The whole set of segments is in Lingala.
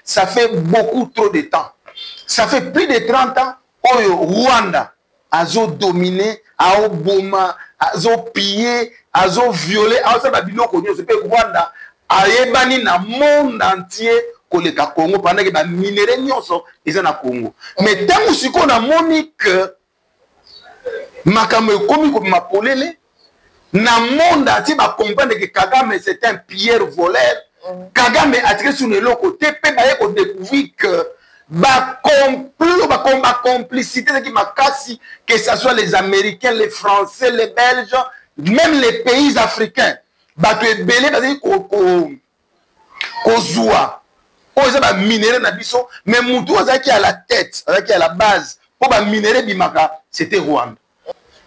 ça fait beaucoup trop de temps. Ça fait plus de 30 ans, Oyo, Rwanda, azo dominé, azo boma, azo pillé, azo violé, azo babino konyo, c'est pas Rwanda, ayebani na monde entier, koleka Congo, pendant que ba minéré nyonso, ils na Congo. Mais tant que qu'on a monique, makamwe komi ko mapolele, na monde entier ba comprendre que Kagame c'est un pilleur voleur. Kagame a tiré sur le côté, peut pas découvrir que ba complicité qui m'a cassé, que ce soit les Américains, les Français, les Belges, même les pays africains. Ba tu es belé parce que Kozua, Oza ba minérer na biso, mais Moutou qui à la tête, qui à la base, pour ba minérer bimaka, c'était Rwanda.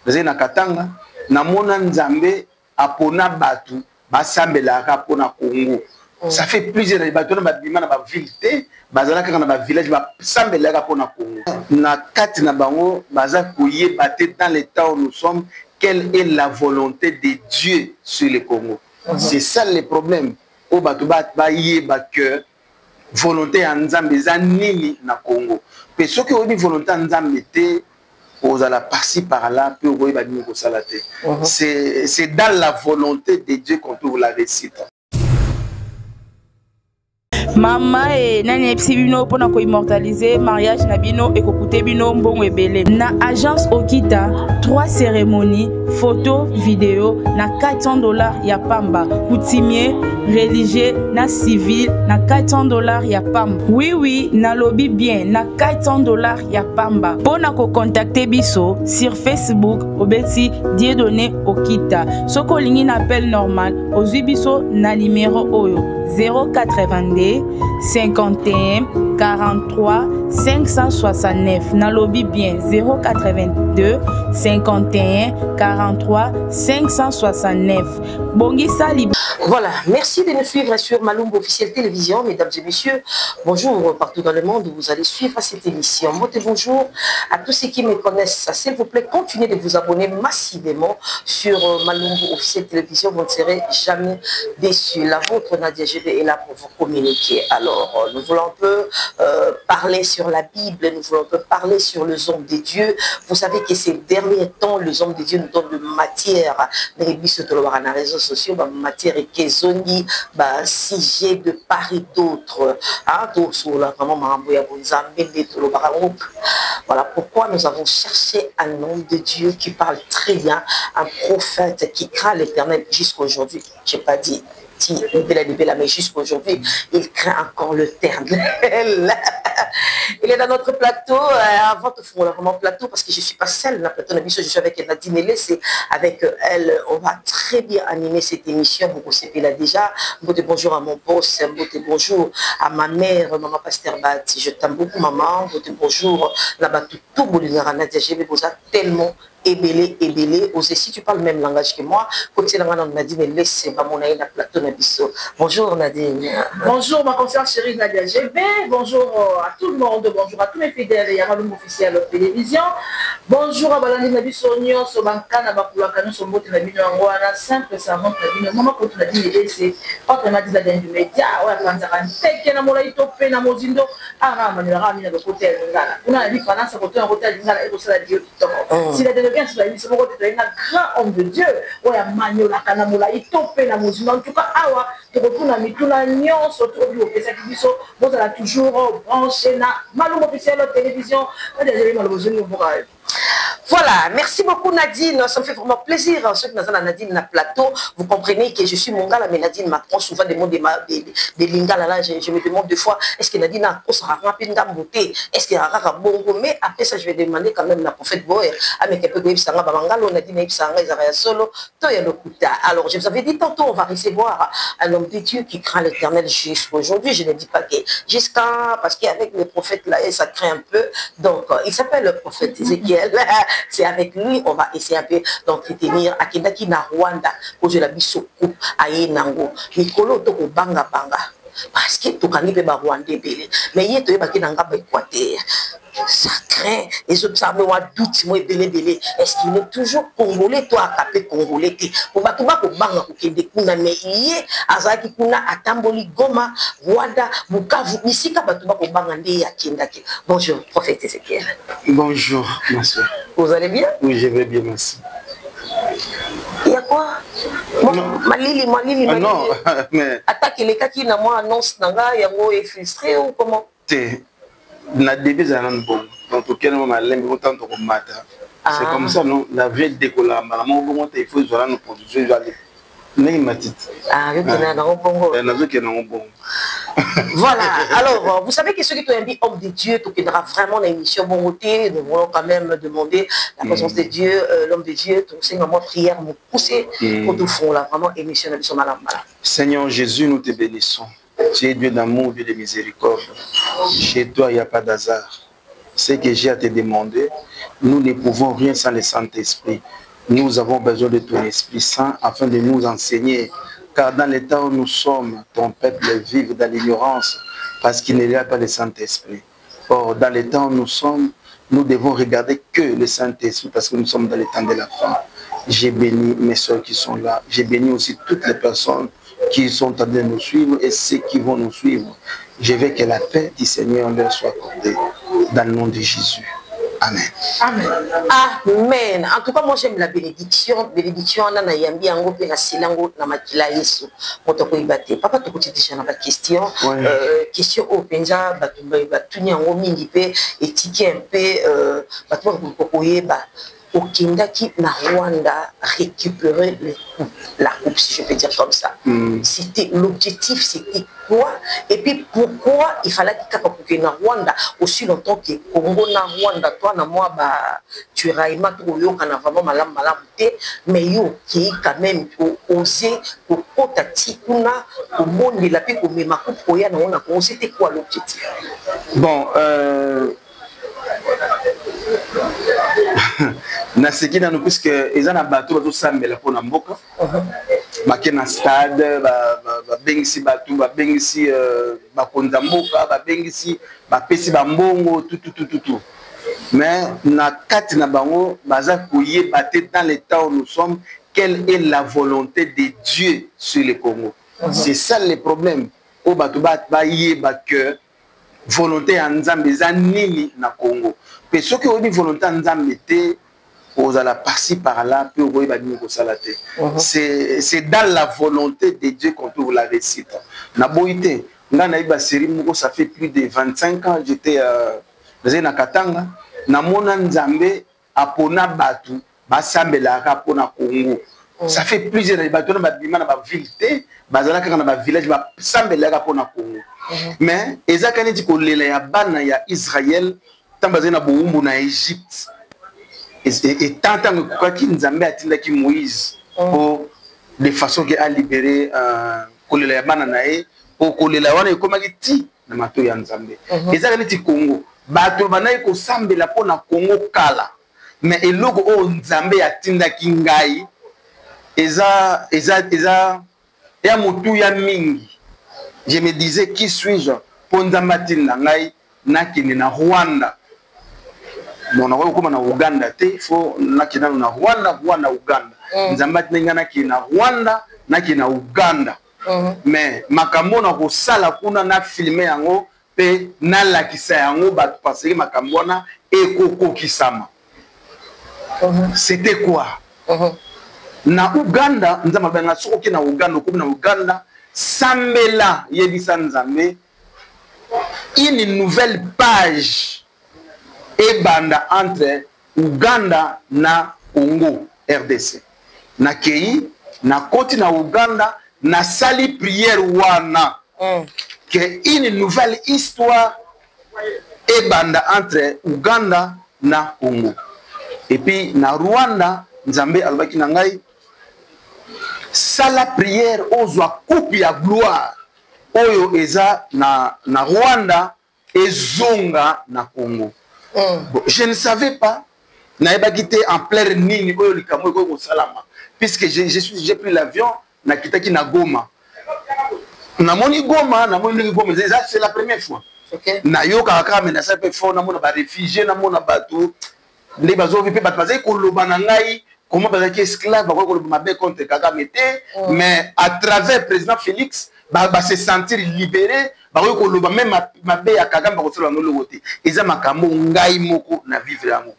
Parce na Katanga, na mona Nzambe apona batu, ba sambelaka pona Congo. Ça fait plusieurs années, bateau na bima na ba ville té, bazalaka na ba village ba sambelaka pona Congo. Na kati na bango, baza koyé baté dans l'état où nous sommes, quelle est la volonté de Dieu sur le Congo. C'est ça le problème. Au bateau ba yé ba que volonté en Nzambe za nini na Congo. Mais ce que on dit volonté en Nzambe té aux à la par-ci par-là, puis on va dire c'est dans la volonté de Dieu qu'on trouve la réussite. Mama et nani bino pona ko immortaliser mariage na bino et kokuté bino mbongo ebele na agence Okita 3 cérémonies photo vidéo na $400 ya pamba coutumier religieux na civil na $400 ya pamba oui na lobby bien na $400 ya pamba pona ko contacter biso sur Facebook obeti Dieudonné Okita soko lingi na appel normal ozwi biso na numéro oyo 082 51 43 569 na lobby bien 082 51 43 569 Bongisa Libre. Voilà, merci de nous suivre sur Malumba Officiel Télévision, mesdames et messieurs. Bonjour partout dans le monde, vous allez suivre cette émission. Bonjour à tous ceux qui me connaissent. S'il vous plaît, continuez de vous abonner massivement sur Malumba Officiel Télévision. Vous ne serez jamais déçus. La vôtre, Nadia GB, est là pour vous communiquer. Alors, nous voulons un peu parler sur la Bible, nous voulons un peu parler sur les hommes de Dieu. Vous savez que ces derniers temps, les hommes de Dieu nous donnent de matière. Les réseaux sociaux, matière et Kezoni, sujet de part et d'autre. Voilà pourquoi nous avons cherché un homme de Dieu qui parle très bien, un prophète qui craint l'Éternel jusqu'à aujourd'hui. Je n'ai pas dit mais jusqu'à aujourd'hui, il craint encore l'Éternel. Il est dans notre plateau, avant de faire vraiment plateau, parce que je ne suis pas seule dans le plateau, je suis avec Nadine Elé, c'est avec elle, on va très bien animer cette émission, vous connaissez là déjà. Bonjour à mon boss, bonjour à ma mère, maman Pasteur Bat, je t'aime beaucoup maman, bonjour là-bas tout Bolingara Nadia, j'ai tellement ébélé, aussi si tu parles le même langage que moi, côté Nadine laisse mon na plateau Nabiso. Bonjour Nadine. Bonjour ma conscience chérie Nadia GB, bonjour à tout le monde, bonjour à tous mes fidèles et à Malumba Officiel de télévision. Bonjour à Balandi Nabiso Nyon, Sobankana Bakulakano, Somote Nabino Angwana, simple savante Nabino, maman côté Nadine c'est pas que Nadine Nadine du média, ouais, quand ça va teke na mola itopé na mozindo, ah manila rami na côté Lingala. On a dit finance côté Lingala et ça Dieu qui tombe. Si la bien sur la vie, c'est un grand homme de Dieu. On a manié la canamola, il topé la musique. En tout cas, awa, tu retournes à Mituna Nyon, sur tout le monde. Vous allez toujours brancher na Malumba Officiel de télévision. Voilà, merci beaucoup Nadine, ça me fait vraiment plaisir. Ceux qui sont Nadine na plateau, vous comprenez que je suis mon gars, mais Nadine m'apprend souvent des mots de lingala là. Je me demande deux fois, est-ce que Nadine a rapide beauté, est-ce qu'il y a un bongo, mais après ça je vais demander quand même la prophète Boer, ah mais qu'elle peut dire ça Bangalo, Nadine Ipsanga, ils avaient solo, Toya Lokuta. Alors je vous avais dit tantôt, on va recevoir un homme de Dieu qui craint l'Éternel jusqu'à aujourd'hui. Je ne dis pas que jusqu'à, parce qu'avec le prophète là, ça craint un peu. Donc il s'appelle le prophète Ézéchiel. C'est avec lui, on va essayer un peu d'entretenir Akendaki na Rwanda, pour la bisoko, aye nango, Mikolo toko banga. Parce que tout le monde est Rwandais, mais il est tout le monde Équateur. ça craint. Les autres, ça me doute, moi, belé. Est-ce qu'il est toujours congolais, toi, à capé congolais? Pour batouba, pour banga, pour qu'il découvre, mais il est, Azaki Kuna, Atamboli, Goma, Rwanda, Bukavu, ici, Kabatouba, pour banga, à Kindaki. Bonjour, prophète Ezekiel. Bonjour, ma soeur. Vous allez bien? Oui, je vais bien, merci. Il y a quoi? Malili. Non, mais. Attaque les cas qui n'a moi annonce nanga, il y a moi frustré ou comment? Na début de l'année, bon, donc auquel moment ma langue autant de matin. C'est comme ça, non? La vie décolle, maman, comment il faut jouer nos productions, j'allais. Ah, oui, voilà, alors vous savez que ceux qui t'ont dit homme de Dieu, tu auras vraiment l'émission bon côté, nous voulons quand même demander la présence de Dieu, l'homme de Dieu, tout c'est vraiment prière, nous pousser pour tout fond là, vraiment émission de son malade. Seigneur Jésus, nous te bénissons. Tu es Dieu d'amour, Dieu de miséricorde. Chez toi, il n'y a pas d'hasard. Ce que j'ai à te demander, nous ne pouvons rien sans le Saint-Esprit. Nous avons besoin de ton Esprit Saint afin de nous enseigner. Car dans le temps où nous sommes, ton peuple vit dans l'ignorance parce qu'il n'y a pas de Saint-Esprit. Or, dans le temps où nous sommes, nous devons regarder que le Saint-Esprit parce que nous sommes dans le temps de la fin. J'ai béni mes soeurs qui sont là. J'ai béni aussi toutes les personnes qui sont en train de nous suivre et ceux qui vont nous suivre. Je veux que la paix du Seigneur leur soit accordée dans le nom de Jésus. Amen. Amen. Amen. En tout cas, moi j'aime la bénédiction. Bénédiction, on a yambi ango pe na silango na makila yesu. Motoko ibate. Papa to kuti déjà na ba question. Question au penza ba tunya ango mingi pe etiki un peu ba to ko koyeba. Au Kindaki, na Rwanda, récupérer la coupe, si je peux dire comme ça. C'était l'objectif, c'était quoi? Et puis pourquoi il fallait qu'il na Rwanda aussi longtemps que Congo na Rwanda, toi na moi, bah, tu raïma trop yo, kana vraiment malam mais yo qui quand même osé pour kotati kuna au monde la paix pour ma coupe pour ya na on a c'était quoi l'objectif? Bon, na seki na nous puisque ils en a battu tout sambela pour na mboka ba na stade ba bengisi batu ba bengisi ba konza mboka ba bengisi ba pesi ba mbongo tout mais na kati na bango baza koye baté dans le temps où nous sommes quelle est la volonté de Dieu sur le Congo. C'est ça le problème au batu ba yeba que volonté en Nzambe za nini na Congo. Mais ce qui est une volonté en Nzambe aux à la par-ci par-là, c'est dans la volonté de Dieu qu'on peut vous la réciter. Naboïté, ça fait plus de 25 ans, j'étais dans Katanga, Namona Nzambe, Apona Batu, Basambela, Apona Congo. Ça fait plusieurs années, Batu, Babima, Bavilité, Bazalaka, Village, Basambela, Apona Congo. Mais, Ezakane dit qu'on il y a Israël, tant basé na Boumbu na Égypte. Et tant que Nzambe a tindaki Moïse pour de façon qu'il a libéré Kolela ya bana nae pour Kolela wana ekomaki ti na mato ya Nzambe. Eza neti Congo. Bato banaye ko sambela pona Congo kala. Mais eloko o Nzambe a tindaki ngai eza ya motu ya mingi. Je me disais qui suis-je pour Nzambe tinda ngai nakini na Rwanda. Bon, on va na Uganda, il faut nakina na Rwanda, Uganda. Nzamba tinga na Rwanda, na Uganda. Mais makambo na ko sala kuna na filmer yango pe na lakisa yango ba parce que makambo na ekoko kisama. C'était quoi? Na Uganda, nzamba benga soki na Uganda, comme na Uganda, sambela yebisa Nzambe une nouvelle page et banda entre Uganda na Congo RDC. Na kei na koti na Uganda na sali prière wana que une nouvelle histoire et banda entre Uganda na Congo. Et puis na Rwanda Nzambe alobaki na ngai sala prière ozwa coupe ya gloire oyo eza na Rwanda ezonga na Congo. Bon, je ne savais pas, en plein nini puisque j'ai pris l'avion, na Goma. C'est la première fois. na yo kaka menace pe fo na mona ba réfugié na mona bato ndé bazo vipe bato bazai ko loba na ngai comment bazaki esclave ba ko loba mabe contre kaka mete mais à travers président Félix ba se sentir libéré ba ko loba même mabe ya kaka ba ko sala ngolo wote eza makambo ngai moko na vivre yango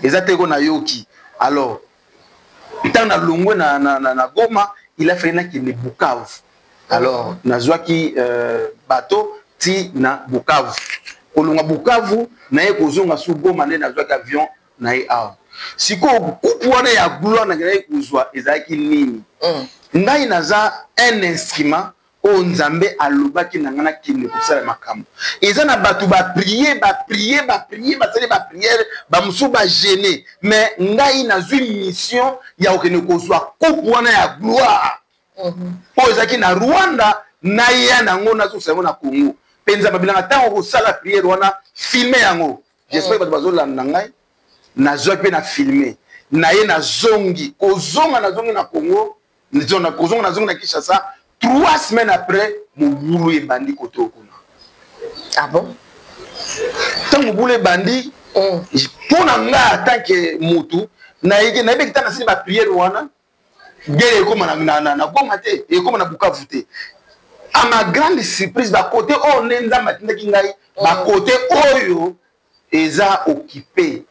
eza te ko na yoki alors tant na longwe na Goma il a fait na ki ne Bukavu alors nazwaki bateau ti na Bukavu kolonga Bukavu na ye kozonga su Goma nde nazwaki avion na ye awa siko kupu wana ya gloire na ngai kozwa ezalaki nini ngai naza un instrument o Nzambe alobaki na ngana kinde kusala makambo eza na bato ba prier basali ba prière ba musu ba gêner mais ngai nazwi mission ya okene kozwa kupu wana ya gloire po ezaki na Rwanda na ye na ngona zo sango na Congo penza babilanga tango ko sala prière wana filmer yango j'espère que bazo landa ngai na zo pe na filmer na ye na zongi kozonga na Congo nzona kozonga na zongi na Kinshasa 3 semaines après mon boulot est bandit koto kuna ah bon tant mon boulot est bandit pour nga tant que mutu na yeke na yeke tana sini ba prière wana guerre comme na Goma te et comme na Bukavu te à ma grande surprise ba côté on nza matinda kingai ba côté oyo eza occupé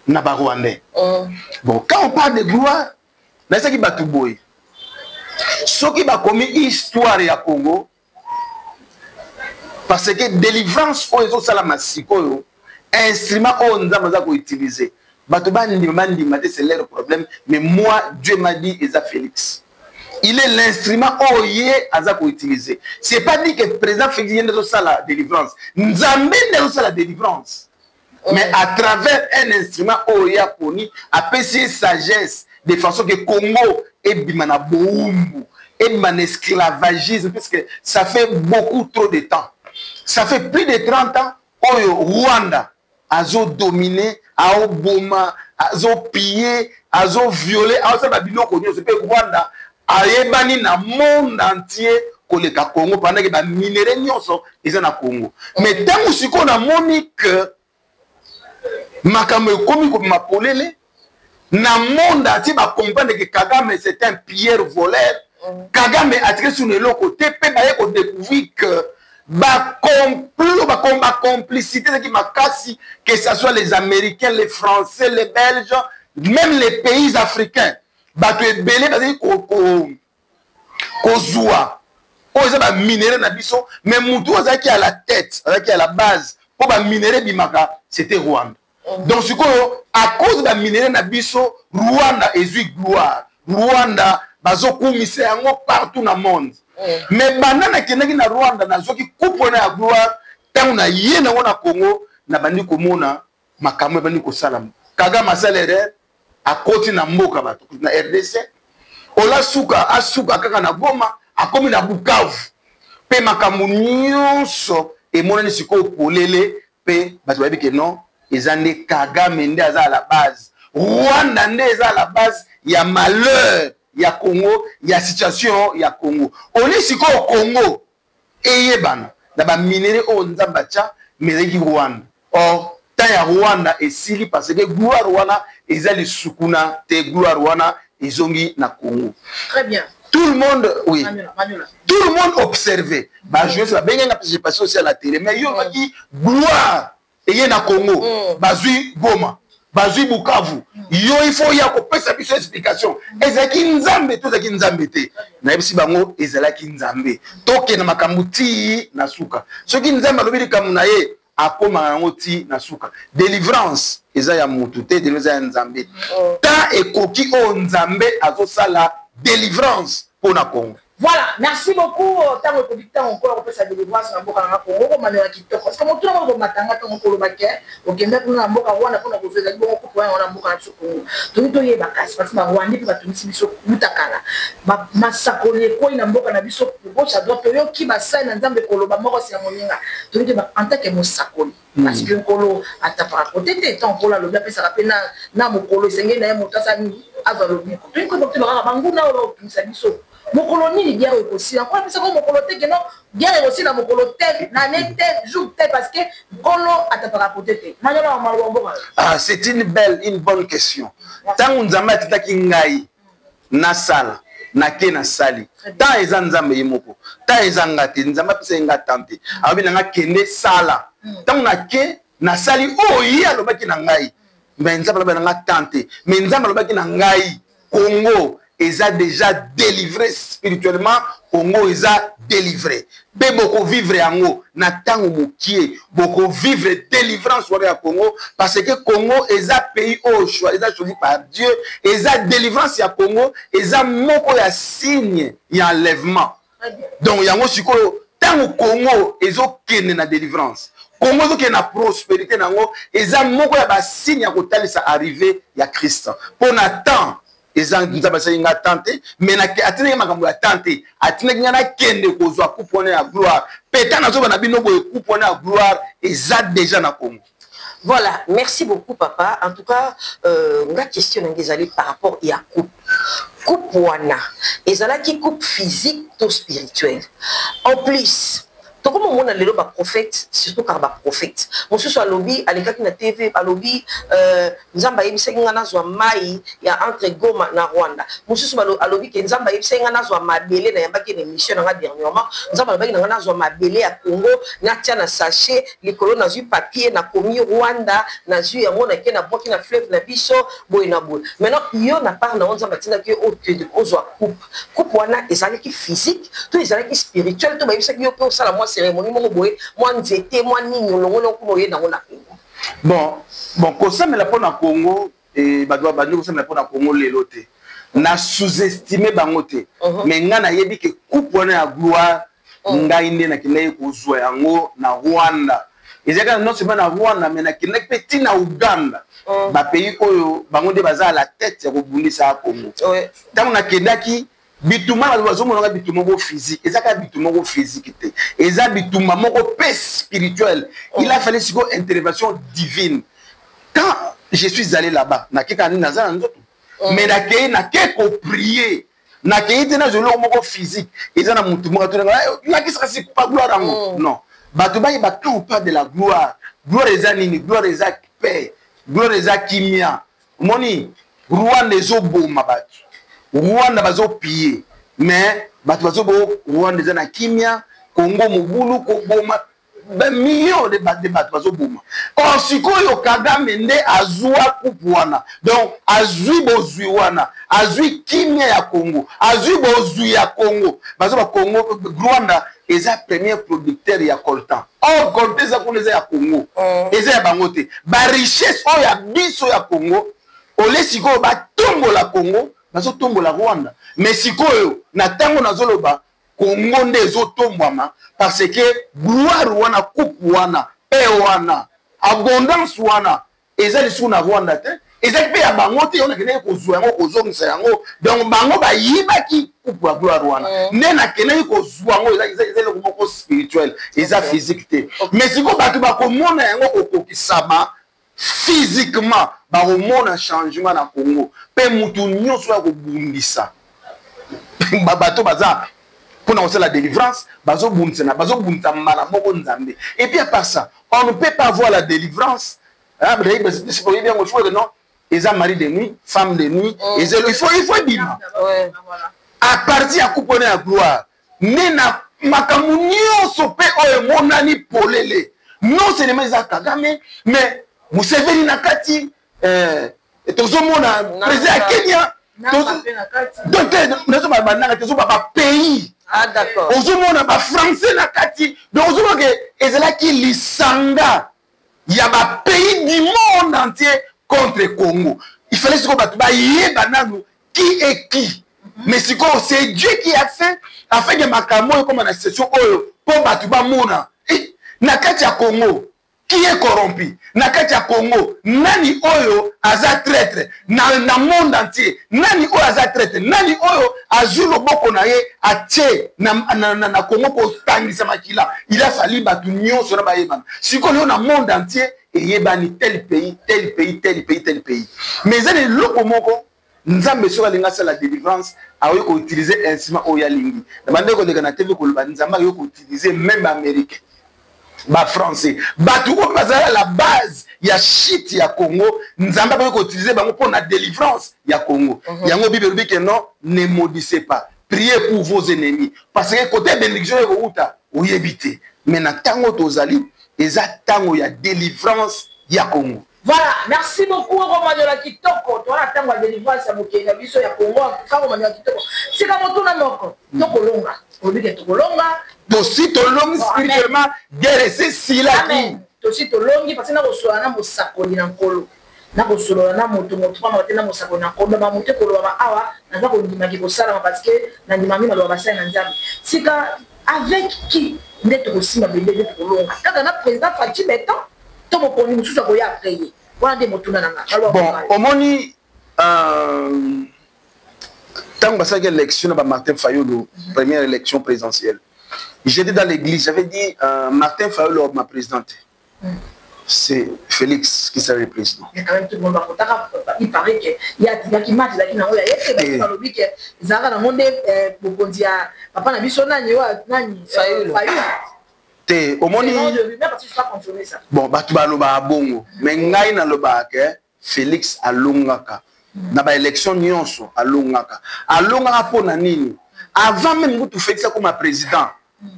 na ba Rwandais bon quand on parle de gloire na ça qui batu boy ce qui va commis histoire ya Congo parce que délivrance oyo sala masiko instrument on nza ko utiliser bato bandima c'est leur problème mais moi Dieu m'a dit Eza Félix il est l'instrument oye aza ko utiliser c'est pas dit que président Félix vient de ça la délivrance Nzambe de ça la délivrance mais à travers un instrument oye a poni apesi sagesse de façon que Congo est bimana boumbu et man esclavagisme parce que ça fait beaucoup trop de temps ça fait plus de 30 ans oyo Rwanda azo dominé azo boma azo pillé azo violé azo ba biloko nyonso pe Rwanda ayebani na monde entier koleka Congo pendant que ba minéraux nyonso eza na Congo mais tant siko na monique makambo ekomi ko mapolele na monde entier ba comprendre que Kagame c'est un pilleur voleur Kagame a tiré sur le côté pe ba ye ko découvrir que ba complot ba complicité qui m'a cassé que ce soit les Américains les Français les Belges même les pays africains ba to ebele ba ko zoua o za ba minéraux na biso mais mutu azaki à la tête azaki à la base pour ba minéraux bimaka c'était Rwanda donc ce à cause de la minéraux na biso Rwanda ezui gloire Rwanda bazo kumise yango partout na monde mais banana kenaki na Rwanda nazoki kupona ya gloire tangu na ye na wona Congo na bandi komona makambo bandi ko salam Kagame asalere akoti na mboka bato na RDC ola suka asuka kaka na Goma akomi na Bukavu pe makambo nyonso e monani siko polele pe bato babi ke non ezande Kagame nde aza à la base Rwanda nde eza à la base ya malheur ya Congo ya situation ya Congo oli siko Congo eyebana na ba minéraux o nzamba cha meleki Rwanda or ta ya Rwanda esili parce que gloire wana ezali sukuna te gloire wana ezongi na Congo très bien tout le monde oui Manula. tout le monde observait ba jouer ça benga na j'ai passé aussi à la télé mais yo qui gloire eye na Congo bazui Goma bazui Bukavu yo il faut ya ko pesa biso explication ezaki nzambe to ezaki nzambe te na yebisi bango ezalaki nzambe toke na makambuti na suka soki nzambe alobeli kamu na ye akoma yango ti na suka délivrance eza ya mutu te délivrance ya nzambe ta ekoki o nzambe azosala délivrance pour na Congo. Voilà, merci beaucoup. Tant que producteur encore on peut sa délivrance na mboka na Congo manuela kitoko parce que mon tour na matanga to ko lobake okenda kuna mboka wana kuna ko feza bongo ko point wana mboka na Congo to yeba kasi parce que ba Rwanda pe batumisi biso mutakala ba masakole ko ina mboka na biso gauche à droite yo ki ba sai na nzambe ko loba moko si ya moninga to yeba en tant que mosakoli parce que kolo atapara côté te tant ko la loba pe ça rappelle na mokolo sengé na motasa ni ava lobi ko to ko docteur ba banguna o tumisa biso mokolo nini guerre aussi encore parce que mokolo te que non guerre aussi na mokolo te na nete jour te parce que Kolo a tapé à côté. Ah, c'est une bonne question. Tant on zamba titaki ngai na sala na ke na sali. Tant eza nzambe yemoko. Tant eza ngate nzamba pesa nga tante. Abi na kende sala. Tant na ke na sali oyi alobaki na ngai. Mais nzamba alobaki na tante. Mais nzamba alobaki na ngai. Congo eza déjà délivré spirituellement. Congo eza délivré. Be boko vivre yango na tango mokie. Boko vivre délivrance à Congo parce que Congo eza pays au choix, eza choisi par Dieu. Eza délivrance ya Congo, eza moko ya signe ya enlèvement. Donc yango sikoyo tango Congo ezo kene na délivrance. Congo ezo kene na prospérité nango, eza moko ya ba signe ya kotalisa arrivé ya Christ. Pour Nathan eza nzaba sayinga tante mais na atineki makambo ya tante atineki ngana kende kozwa kupone ya gloire peta nazo bana bino boye kupone ya gloire eza déjà na Congo. Voilà, merci beaucoup papa. En tout cas, la question est par rapport à la coupe. Coupe wana, et ça qui coupe physique ou spirituelle. En plus, tout comme on a le prophète, surtout car ba prophète. Mon sous soit lobby, à l'écart de la TV, à lobby, Nzamba yebisengana zwa mai ya entre Goma na Rwanda. Mon sous soit à lobby que Nzamba yebisengana zwa mabele na yambaki une émission na dernièrement. Nzamba yebisengana ngana zwa mabele à Congo, na tia na sachet, les colons na zu papier na komi Rwanda, na zu yango na ke na boki na fleuve na biso, boy na boy. Maintenant, yo na part na Nzamba tina ke o te de ozwa coupe. Coupe wana ezali ki physique, tout ezali ki spirituel, tout ba yebisaki yo pe osala moi cérémonie mon boy moi nzete moi nini longo ko moye nango na Congo. Bon ko ça me la pona Congo et badwa bandi ko ça me la pona Congo lelo te na sous-estimer bango te mais nga na yebi ke coupe wana ya gloire ngai nde na kinai ko zwa yango na Rwanda ezaka non seulement na Rwanda mais na kinai petit na Uganda ba pays oyo bango de baza à la tête ya ko bundisa Congo tant na kendaki bituma la bazo monanga bituma ko physique ezaka bituma ko physique te eza bituma moko pe spirituel il a fallu siko intervention divine quand je suis allé là-bas na keka ni nazana nzoto mais na ke ko prier na ke ite na zolo moko physique eza na mutu moko to na kisa si pas gloire non bato ba quand on parle de la gloire eza nini gloire eza paix gloire eza kimia moni Rwanda ezoboma bato Rwanda bazo piller mais bato bazo bo Rwanda eza na kimia Congo mobulu ko boma ben millions de bato bazo boma or sikoyo Kagame nde azwa kupwana donc azwi bozwi wana azwi kimia ya Congo azwi bozwi ya Congo bazo ba Congo Rwanda eza premier producteur ya coltan or coltan eza kuna eza ya Congo eza ya bangote ba richesse o ya biso ya Congo ole sikoyo ba tombo la Congo nazo tombo la Rwanda mais sikoyo na tango nazoloba Congo nde ezotombwama parce que gloire wana coupe wana paix wana abondance wana eza lisu na Rwanda te eza pe ya bango te on a kene ko zwa yango ko zongisa yango donc bango ba yibaki coupe ya gloire wana nde na kene ko zwa yango eza le moko spirituel eza physique te mais siko bato ba komona yango okokisama physiquement ba remona changement na Congo pe mutu nyonso ya kobundisa bato baza pour nous la délivrance bazo bundisa mala moko nzambe et puis à part ça on ne peut pas voir la délivrance hein c'est pas bien choix non ils ont mari de nuit femme de nuit et il faut dire à partir à couponner à gloire nena makamunio sope oyo monani polele non seulement za Kagame mais Museveni nakati tozomona président Kenya donc nous sommes à pays ah d'accord ozomona ba français nakati donc ozomona que ezela ki lisanga ya ba pays du monde entier contre Congo il fallait que ba ba yeba nanu qui est qui mais c'est Dieu qui a fait afin que makambo comme na session oyo pour ba ba mona nakati ya Congo qui est corrompu nakati ya Congo nani oyo aza traître na monde entier nani oyo aza traître nani oyo azui loboko na ye atie na Congo ko tangisa makila il a fallu batu nyonso na bayeba sikoyo na monde entier eyebani tel pays mais zane loko moko nzambe so alinga sala délivrance ayo ko utiliser instrument oya lingi na bande ko leka na TV ko loba nzamba yo ko utiliser même américain ba français bato ko bazala la base ya shit ya Congo nzamba ba ko utiliser bango pour la délivrance ya Congo yango bible dit que non ne maudissez pas priez pour vos ennemis parce que côté bénédiction ko uta oyebité mais na tango tozali eza tango ya délivrance ya Congo. Voilà, merci beaucoup Romain de la Kitoko. Toi la tango ya délivrance ya Mokenya biso ya Congo ka Romain de la Kitoko. C'est comme tout na moko. Tokolonga. Obi tokolonga. Tosi tolongi spirituellement guerre c'est silaki. Tosi tolongi parce que na kosola na mosakoli na nkolo. Na kosola na moto pa na mosakoli na nkolo ba moto kolo ba awa na ko ndima ki kosala parce que na ndima mi ba basala na nzambe. Sika avec qui net aussi ma bébé de kolonga. Kaka na président Fatima Beton to mo koni mususu ko ya créer. Wana de motuna nanga. Bon, omoni tant que ça élection ba Martin Fayulu première élection présidentielle. J'étais dans l'église, j'avais dit Martin Fayulu m'a présenté. C'est Félix qui serait le président. Mais quand même tout le monde il paraît qu'il y a qui match là qui n'a rien été dans le week Zara dans monde pour dire papa na biso nani Fayulu. Te omoni parce que je pas consommer ça. Bon batu baloba bongo mais ngai na loba ke Félix alongaka na ba élection nyonso alongaka pona nini avant même que Félix comme président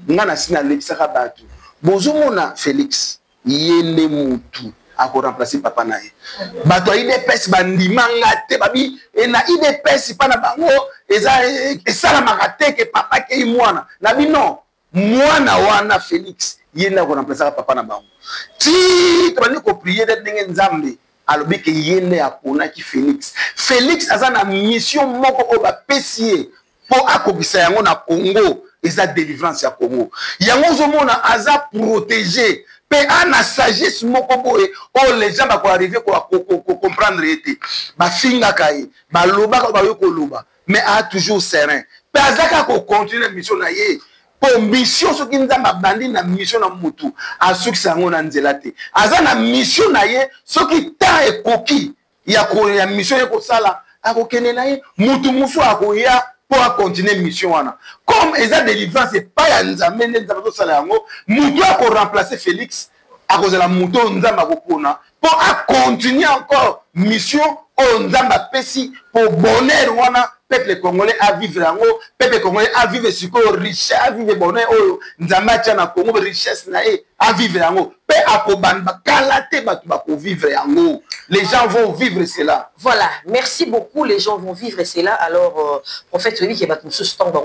ngana sina lebisaka batu bozomona Félix yende mutu ako remplacer papa na ye bato IDPS bandimanga te babi na IDPS pa na bango eza makate ke papa ke mwana na bino mwana wana Félix yenda ko remplacer papa na bango ti tobani ko prier de ndenge nzambe alobi ke yende apona ki Félix aza na mission moko ko ba pesier pour akobisa yango na Congo eza délivrance ya Congo yango zomona aza protéger pe ana sagesse moko boye o les gens ba ko arriver ko comprendre été ba finga kai ba loba ba yo ko loba mais a toujours serein pe azaka ko continuer mission na ye po mission so kinzamba bandi na mission na mutu asukisa yango na nzela te aza na mission na ye so ki ta ekoki ya ko ya mission ye ko sala akokene na ye mutu musu akoya pour continuer mission wana comme eza délivrance c'est pas ya nzambe nzambe to sala yango mutu ko remplacer Félix à cause de la mouton nzamba kokona pour continuer encore mission au nzamba pesi pour bonheur wana peuple congolais à vivre yango peuple congolais à vivre sur richesse à vivre bonheur o nzamba tia na Congo richesse na e à vivre yango pe akobanda kalate batu ba ko vivre yango les gens vont vivre cela. Voilà, merci beaucoup, les gens vont vivre cela. Alors prophète Oli qui va nous suspendre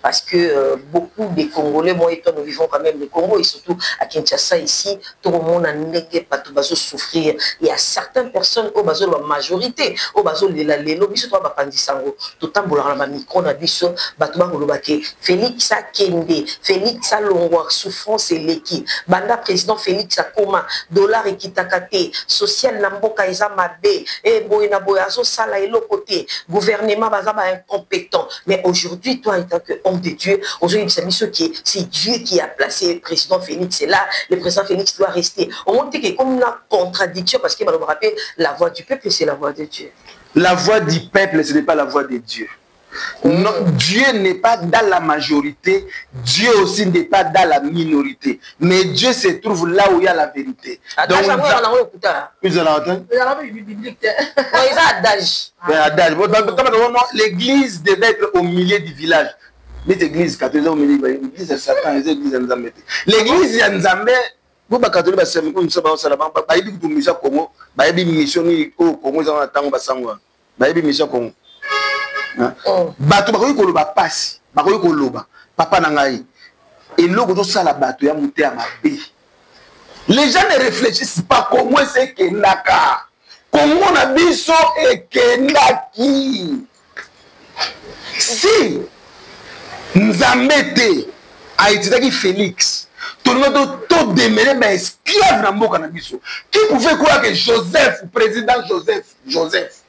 parce que beaucoup des Congolais, moi et toi, nous vivons quand même le Congo et surtout à Kinshasa ici, tout le monde a négué pas tout bazo souffrir. Il y a certaines personnes au bazo la majorité, au bazo la lelo biso to ba pandisango, tout temps bola na micro na biso, batuba kolobake Félix a Kende, Félix a Longwa souffrance et l'équipe. Banda président Félix a Koma, dollar et kitakate, social namboka eza mabe, et boyna boyazo sala et l'autre côté, gouvernement bazaba incompétent. Mais aujourd'hui, toi, en tant qu'homme de Dieu, aujourd'hui, c'est Dieu qui a placé le président Félix. Et là, le président Félix doit rester. On montre que comme une contradiction, parce qu'il va nous rappeler, la voix du peuple, c'est la voix de Dieu. La voix du peuple, ce n'est pas la voix de Dieu. Non, Dieu n'est pas dans la majorité, Dieu aussi n'est pas dans la minorité, mais Dieu se trouve là où il y a la vérité. Donc, l'église devait être au milieu du village. L'église catholique au milieu, l'église de Satan, l'église de Nzambe. L'église de Nzambe, vous ba catholique ba sema ko nsaba sala ba ba yibi kutumisha Congo, ba yibi mission ni ko Congo za na tango ba sangwa. Ba yibi mission Congo. Bato bakoki koloba pasi bakoki koloba papa na ngai eloko to sala bato ya muté ya mabe. Les gens ne réfléchissent pas comment c'est que naka Congo na biso et kendaki si Nzambete a été Félix tout le monde tout démêlé mais esclave na mboka na biso qui pouvait croire que Joseph président Joseph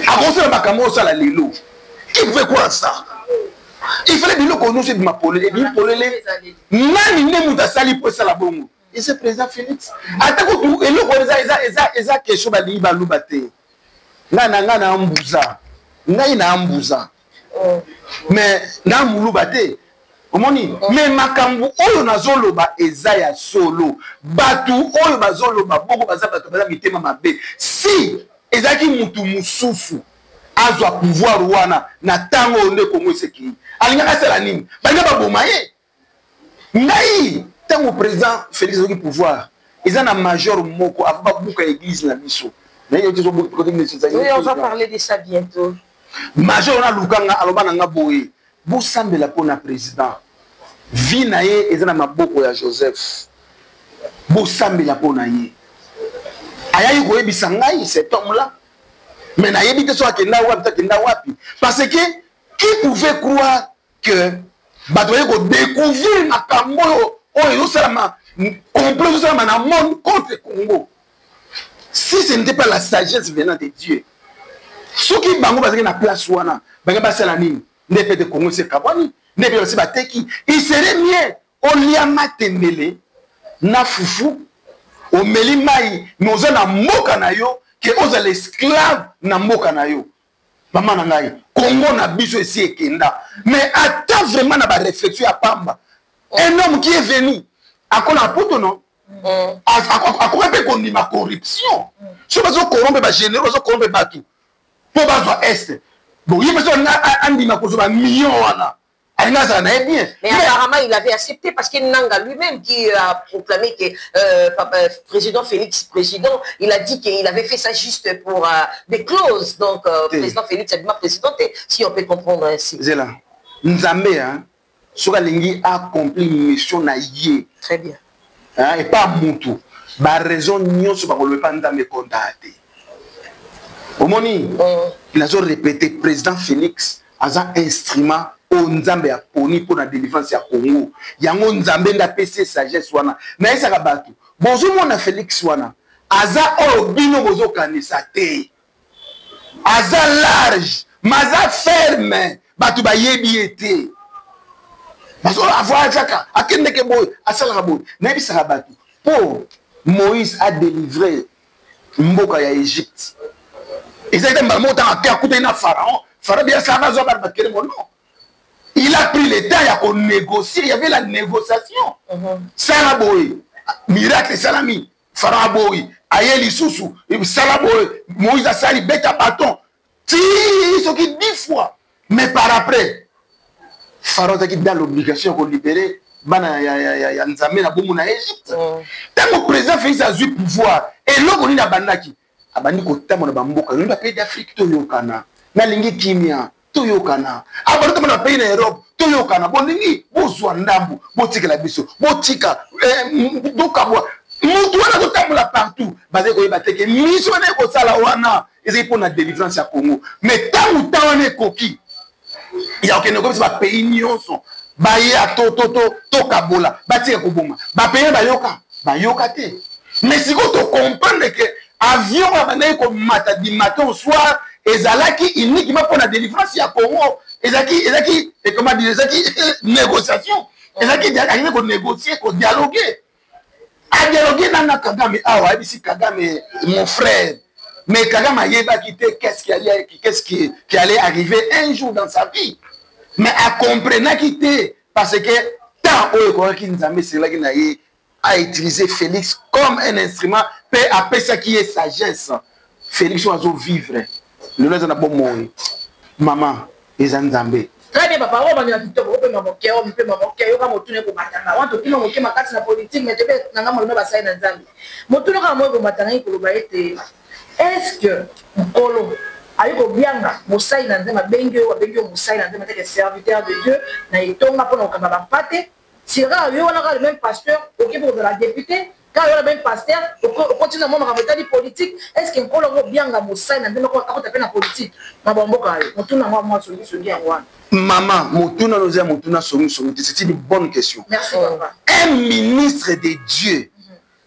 à cause de ma caméra ça la lilo qui pouvait croire ça il fallait dire qu'on nous c'est de ma polé et bien polé nani ne muta sali pour ça la bongo et c'est président Félix atako tout et le ko eza question ba liba lubate ngana ambuza ngai na ambuza mais na muluba te omoni mais makambo oyo nazoloba eza ya solo batu oyo bazoloba boko baza bato baza mitema mabe si ezaki mutu mususu azwa pouvoir wana na tango onde Kongo eseki alingaka sala nini balinga baboma ye ngai tango président Félix azoki pouvoir eza na major moko ava babuka église na biso Oui, on va parler de ça bientôt. Major na lukanga aloba na nga boye bosambela pona président vi na ye eza na maboko ya Joseph bosambela pona ye ayayi koyebisa ngai cet homme là mais nayebi te so akenda wapi parce que qui pouvait croire que bato ye ko découvrir makambo oyo yosalama complot yosalama na monde contre Congo. Si ce n'était pas la sagesse venant de Dieu, ceux qui bango basé na place wana, banga basala nini, ne peut de Congo c'est kabani, ne peut aussi bateki, il serait mieux au liama tembele na fufu au melimai nous na moka na yo que aux l'esclave na moka na yo. Maman na ngai, Congo na biso ici ekenda, mais attends vraiment na ba réflexion à pamba. Un homme qui est venu à kona poto non akoka pe kondima corruption so bazo corrompe ba généraux bazo corrompe batu po bazwa est bon il besoin andima ko ba million wana alinga ça na bien mais apparemment il avait accepté parce que Nanga lui-même qui a proclamé que président Félix président il a dit qu'il avait fait ça juste pour des clauses donc président Félix a dit ma présidente si on peut comprendre ainsi Zela Nzambe hein soka lingi accompli mission na yé très bien. Et pas Moutou. Ba raison nyon so ba ko le pas ndambe contacté. Omoni, il a répété président Félix aza instrument au nzambe ya poni pour la délivrance ya Congo. Yango nzambe nda PC sagesse wana. Na isa ka batu. Bozo mona Félix wana. Aza obino bozo kanisa te. Aza large, maza ferme, batu ba yebi ete. Bazo avoir chaka akende ke boy asala boy na bisaka batu pour Moïse a délivré mboka ya Égypte ezaka mbamota akakuta na pharaon bien ça va zo ba bakere non il a pris le temps ya ko négocier il y avait la négociation sala boy miracle salami pharaon boy ayeli susu sala boy Moïse a sali beta bâton ti ce qui 10 fois mais par après Pharaon qui dans l'obligation de libérer bana ya nzambe na bomu na Égypte. Tant le président Félix a eu pouvoir et l'autre ni na bandaki abandi ko tamo na bamboka ni ba pays d'Afrique to yokana na lingi kimia to yokana abandi to na pays na Europe to yokana bondingi bozwa ndambu botika la biso botika doka bo mutu wana ko tamola partout basé ko yeba teke miso na ko sala wana ezali pour la délivrance ya Congo mais tant wana koki il y a aucun négociation ba pays nyonso ba ya to kabola ba tika ko boma ba pays ba yoka te mais si ko to comprendre que avion ba banaye ko mata du matin au soir ezalaki uniquement pour la délivrance ya Congo ezaki et comment dire ezaki négociation ezaki dialogue ko négocier ko dialoguer a dialoguer na Kagame awa bisi Kagame mon frère. Mais Kagame a quitté qu'est-ce qui allait arriver un jour dans sa vie. Mais à comprendre quitter parce que tant a utilisé Félix comme un instrument pour appeler ça qui est sagesse. Félix doit vivre. Le reste n'a pas bon maman et Nzambe. Très bien, papa, on va dire que on peut m'amoquer, on peut m'amoquer, on va me tourner pour matanga. On peut m'amoquer ma carte na politique, mais je vais n'anga mo ba sai na Nzambe. Mo tourner ka mo pour matanga ko ba ete. Est-ce que Nkolo ayiko bianga mosai na Nzambe bengo mosai na Nzambe que serviteur de Dieu na itonga pona ko ba pate sera yo wana le même pasteur OK pour la députée quand le même pasteur on continue mo ma di politique est-ce que Nkolo go bianga mosai na Nzambe ko tape na politique na bomboka yo motuna moi so bien wana maman motuna noza motuna so c'est une bonne question. Merci papa. Un ministre de Dieu.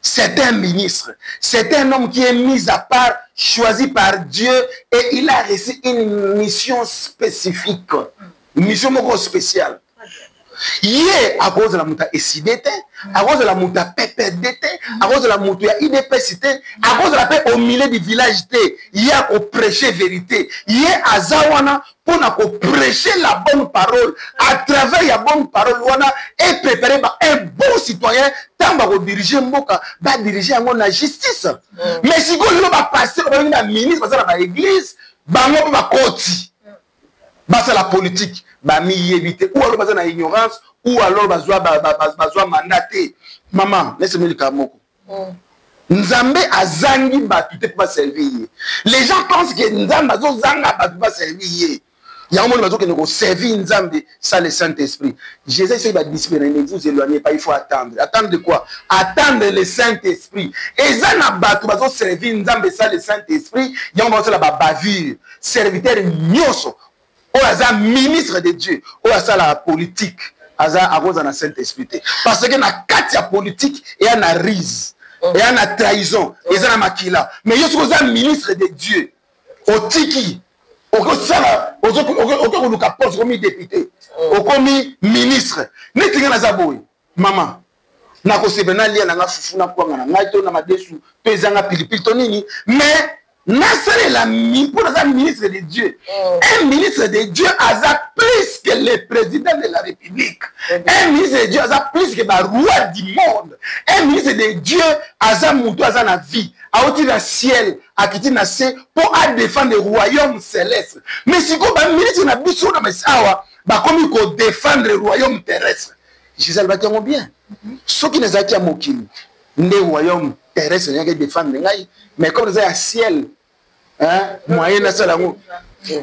C'est un ministre, c'est un homme qui est mis à part, choisi par Dieu et il a reçu une mission spécifique, une mission spéciale. Hier, à cause de la mouta SIDT, à cause de la moto à PPDT, à cause de la moto à IDPCT, à cause de la paix au milieu du village, il y a au prêcher vérité, il y a à Zawana pour prêcher la bonne parole, à travers la bonne parole, et préparer un bon citoyen, tant que diriger Mboka, va diriger la justice. Mais si vous va passer dans la ministre, dans l'église, bango ba koti basa la politique ba mi éviter ou alors basa na ignorance ou alors bazwa mandaté maman laisse-moi le kamoko nzambe azangi batu te pas servir les gens pensent que nzambe azo zanga batu pas servir il y a un moment où nous servir nzambe ça le Saint-Esprit Jésus c'est va disparaître ne vous éloignez pas il faut attendre de quoi attendre le Saint-Esprit et ça na batu bazo servir nzambe ça le Saint-Esprit il y a un moment où la bavure serviteur nyoso ou aza ministre de Dieu ou aza la politique aza à cause de la Saint-Esprit parce que na kati ya politique et na rise et na trahison et na makila mais yo soza ministre de Dieu otiki okosala okoluka poste comme député okomi ministre netinga na zaboy maman na kosebena lia na fufu na kwanga na ngai to na madesu to ezanga pilipili to nini mais Nasser la pour un ministre de Dieu. Un ministre de Dieu a plus que le président de la République. Un ministre de Dieu a plus que le roi du monde. Un ministre de Dieu a monté à la vie, a ôté le ciel, a quitté la terre pour défendre le royaume céleste. Mais si vous avez un ministre de Dieu, comme il faut défendre le royaume terrestre. Gisèle va dire bien. Ce qui nous a dit à Mokini, le royaume terrestre, il y a défendre. Mais comme vous avez un ciel, moyen de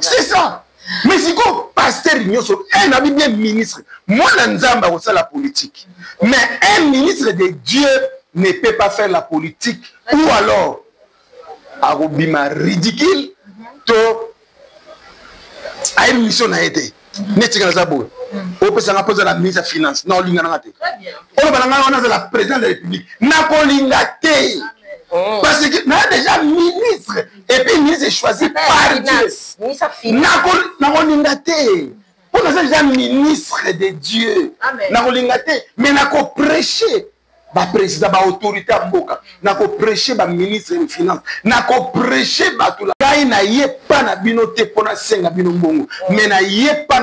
c'est ça. Mais si vous pasteur, un ami bien ministre, moi, Nzamba, c'est la politique. Mais un ministre de Dieu ne peut pas faire la politique. Ou alors, à Robima ridicule, à une mission a été. On peut s'en poser la ministre des Finances. Non, on a la présidente de la République. Parce que nous avons déjà ministre et puis ministre est choisi par Dieu. Nous avons déjà ministre de Dieu. Nous avons mais nous avons prêché le président, l'autorité à Mboka. Nous avons prêché le ministre des Finances. Nous avons prêché tout la. Mais nous n'avons pas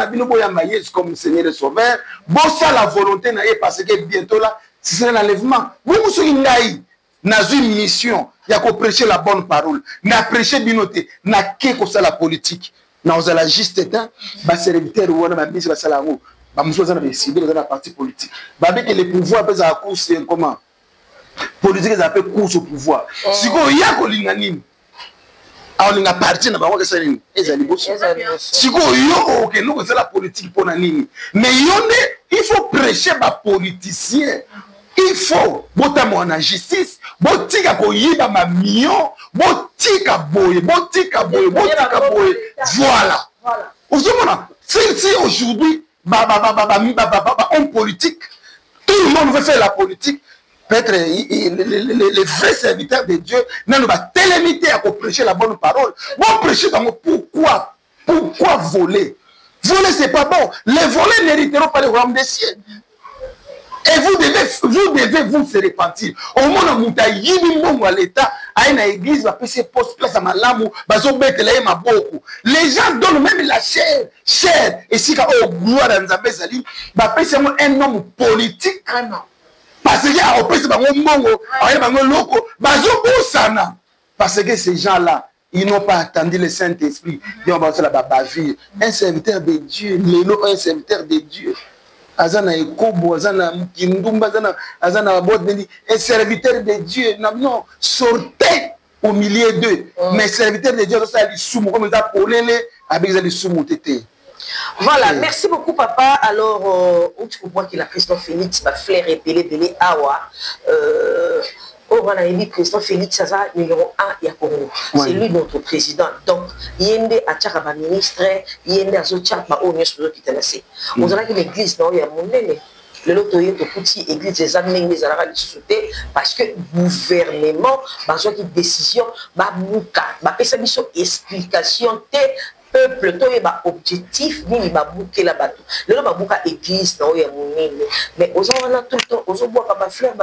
comme Seigneur et Sauveur. Bon, ça la volonté parce que bientôt là, c'est un enlèvement. Vous vous n'a une mission, il y a prêcher la bonne parole, n'a prêché binoté, n'a qu'est ça la politique, n'a la juste temps, bah serviteur ou on a mis sur la salle bah nous sommes décidé dans la partie politique, bah avec les pouvoirs après à course comment politique ils appellent course au pouvoir, si quoi il y a colinganine, alors on a parti na bah on ça nini, si quoi yo ok nous c'est la politique pour nani, mais il faut prêcher bah politicien. Il faut, botamou en justice, botika koyiba ma million, botika boye, voilà. Vous savez, si aujourd'hui, homme politique, tout le monde veut faire la politique, peut-être les vrais serviteurs de Dieu, nous va télémiter à prêcher la bonne parole. Bon, prêcher dans pourquoi voler? Voler, c'est pas bon. Les volets n'hériteront pas le royaume des cieux. Et vous devez vous se repentir. Au moment où vous avez l'État, à une église, va passer poste place à Malamu, les gens donnent même la chair. Et si au gloire dans Nzambe Zali, va passer un homme politique. Parce que parce que ces gens-là, ils n'ont pas attendu le Saint-Esprit. Ils ont passé la bavure. Un serviteur de Dieu, un serviteur de Dieu. Azana Ekobo, Azana Kindumba, Azana Bodneli, un serviteur de Dieu. Non, sortez au milieu d'eux. Mais serviteur de Dieu, ça les soumou, comme ça, pour les avec les soumou tété. Voilà, merci beaucoup, papa. Alors, tu comprends qu'il a Christophe Félix, va flair et belé, awa. On a élu Christophe Félix Saza, numéro 1 Yakongo. C'est lui notre président. Donc, Yende Atchakaba ministre, Yende Azochakba Onyo qui était on a l'église, non, il y a mon nez. Le loto est au petit église des amenés des arabes sauté parce que gouvernement, bah, soit qui décision, bah, mouka, bah, pesa mission explication, peuple to yeba objectif nini babuke la bato lelo babuka église na oya monene mais aux gens tout le temps aux bois ba fleur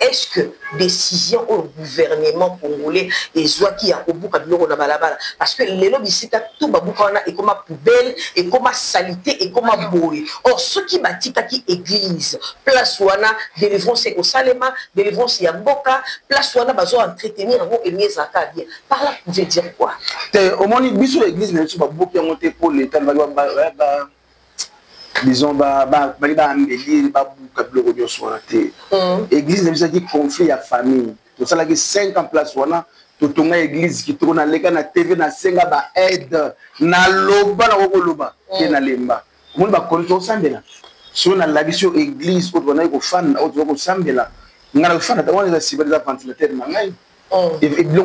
est-ce que décision au gouvernement congolais et soit qui a obuka biloko na balabala parce que lelo bisika tout babuka wana et comme poubelle et comme salité et comme boye or ceux qui batika qui église place wana délivrance au salema délivrance ya mboka place wana bazo entretenir ngo emezaka bien par là vous veut dire quoi au moins biso l'église na biso babuki monter pour l'état disons embellir babuka biloko nyonso wana te église na biso qui conflit ya famille tosalaki 5 ans place wana totonga église qui tourne na leka na TV na senga ba aide na loba na kokoloba ke na lemba omoni bakoni tosambela so na labiso église oyo tobandaki kofanda oyo toza kosambela nga na kofanda wana eza siba eza ventilateur na ngai